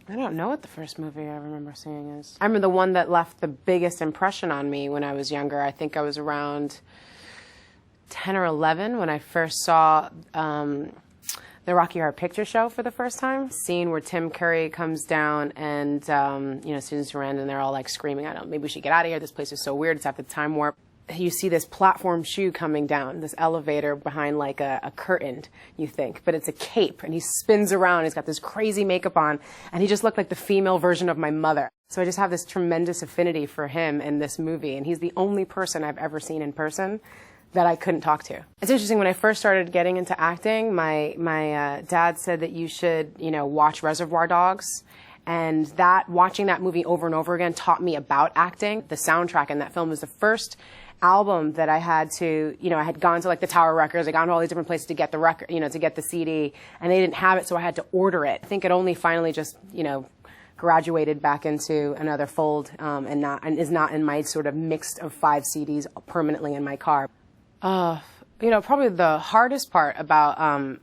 I don't know what the first movie I remember seeing is. I remember the one that left the biggest impression on me when I was younger. I think I was around 10 or 11 when I first saw the Rocky Horror Picture Show for the first time. Scene where Tim Curry comes down and, you know, Susan Sarandon, they're all like screaming at him, maybe we should get out of here, this place is so weird, it's after the time warp. You see this platform shoe coming down, this elevator behind like a curtain, you think, but it's a cape, and he spins around, he's got this crazy makeup on, and he just looked like the female version of my mother. So I just have this tremendous affinity for him in this movie, and he's the only person I've ever seen in person that I couldn't talk to. It's interesting, when I first started getting into acting, my dad said that you should, you know, watch Reservoir Dogs. And watching that movie over and over again taught me about acting. The soundtrack in that film was the first album that I had to, you know, I had gone to like the Tower Records, I'd gone to all these different places to get the record, you know, to get the CD, and they didn't have it, so I had to order it. I think it only finally just, you know, graduated back into another fold, and is not in my sort of mix of 5 CDs permanently in my car. You know, probably the hardest part about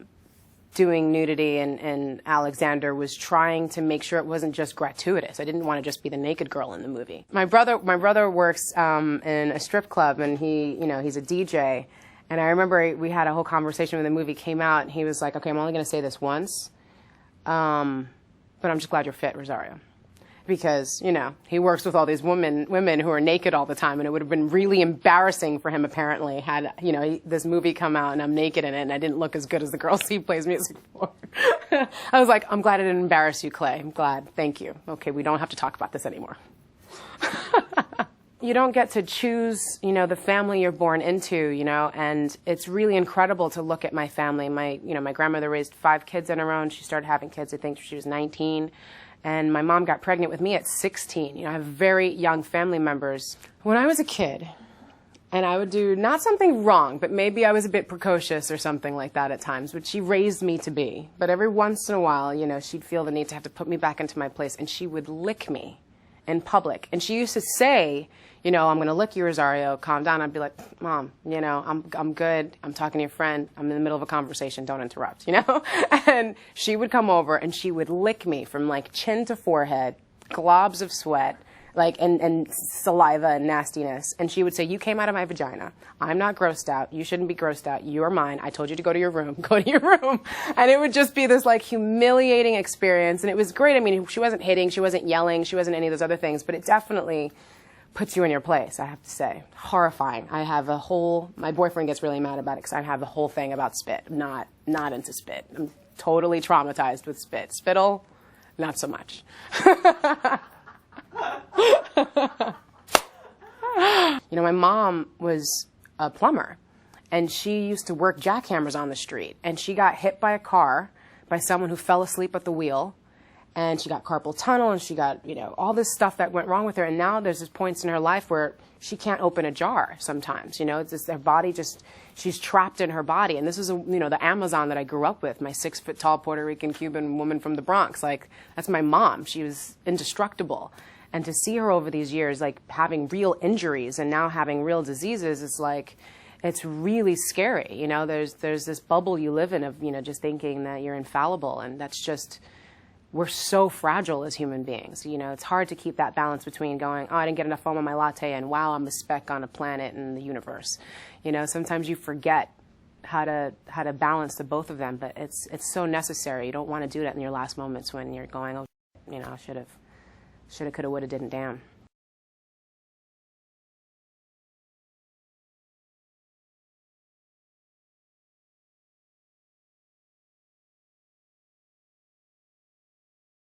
doing nudity in Alexander was trying to make sure it wasn't just gratuitous. I didn't want to just be the naked girl in the movie. My brother works in a strip club, and he's a DJ. And I remember we had a whole conversation when the movie came out, and he was like, "Okay, I'm only going to say this once, but I'm just glad you're fit, Rosario." Because, you know, he works with all these women who are naked all the time, and it would have been really embarrassing for him, apparently, had, you know, this movie come out and I'm naked in it and I didn't look as good as the girls he plays music for. I was like, I'm glad I didn't embarrass you, Clay. I'm glad. Thank you. Okay, we don't have to talk about this anymore. You don't get to choose, you know, the family you're born into, you know, and it's really incredible to look at my family. My grandmother raised 5 kids on her own. She started having kids, I think, when she was 19. And my mom got pregnant with me at 16. You know, I have very young family members. When I was a kid, and I would do not something wrong, but maybe I was a bit precocious or something like that at times, which she raised me to be. But every once in a while, you know, she'd feel the need to have to put me back into my place, and she would lick me in public. And she used to say, you know, "I'm going to lick you, Rosario, calm down." I'd be like, "Mom, you know, I'm good. I'm talking to your friend. I'm in the middle of a conversation. Don't interrupt," you know? And she would come over and she would lick me from like chin to forehead, globs of sweat, like, and saliva and nastiness. And she would say, "You came out of my vagina. I'm not grossed out. You shouldn't be grossed out. You're mine. I told you to go to your room. Go to your room." And it would just be this like humiliating experience. And it was great. I mean, she wasn't hitting, she wasn't yelling, she wasn't any of those other things, but it definitely puts you in your place, I have to say. Horrifying. I have a whole, my boyfriend gets really mad about it because I have a whole thing about spit. I'm not into spit. I'm totally traumatized with spit. Spittle, not so much. You know, my mom was a plumber, and she used to work jackhammers on the street, and she got hit by a car by someone who fell asleep at the wheel. And she got carpal tunnel, and she got, you know, all this stuff that went wrong with her. And now there's this points in her life where she can't open a jar sometimes, you know. It's just her body just, she's trapped in her body. And this is, you know, the Amazon that I grew up with, my 6-foot-tall Puerto Rican Cuban woman from the Bronx. Like, that's my mom. She was indestructible. And to see her over these years, like, having real injuries and now having real diseases, it's like, it's really scary, you know. There's this bubble you live in of, you know, just thinking that you're infallible, and that's just, we're so fragile as human beings. You know, it's hard to keep that balance between going, "Oh, I didn't get enough foam on my latte," and "Wow, I'm a speck on a planet in the universe." You know, sometimes you forget how to balance the both of them, but it's so necessary. You don't want to do that in your last moments when you're going, "Oh, you know, should have, could have, would have, didn't, damn."